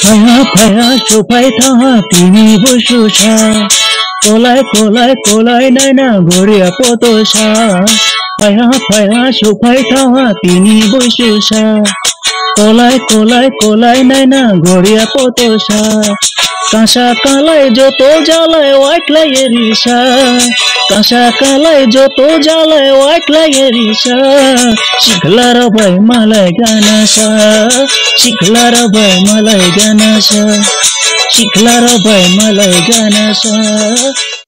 फाया फाया सोफाय थाहा तिमी बसुसा कोलाय कोलाय कोलाय नायना घरिया पतसा फाया फाया सोफाय थाहा तिमी बसुसा कोलाय कोलाय कोलाय नायना घरिया पतसा कासा कालाय जतो जालाय वाटलाय एरिसा कासा कालाय जतो जालाय वाटलाय एरिसा शिखला र भाइ मलाई गानासा शिखला र भाइ मलाई गानासा शिखला र भाइ मलाई गानासा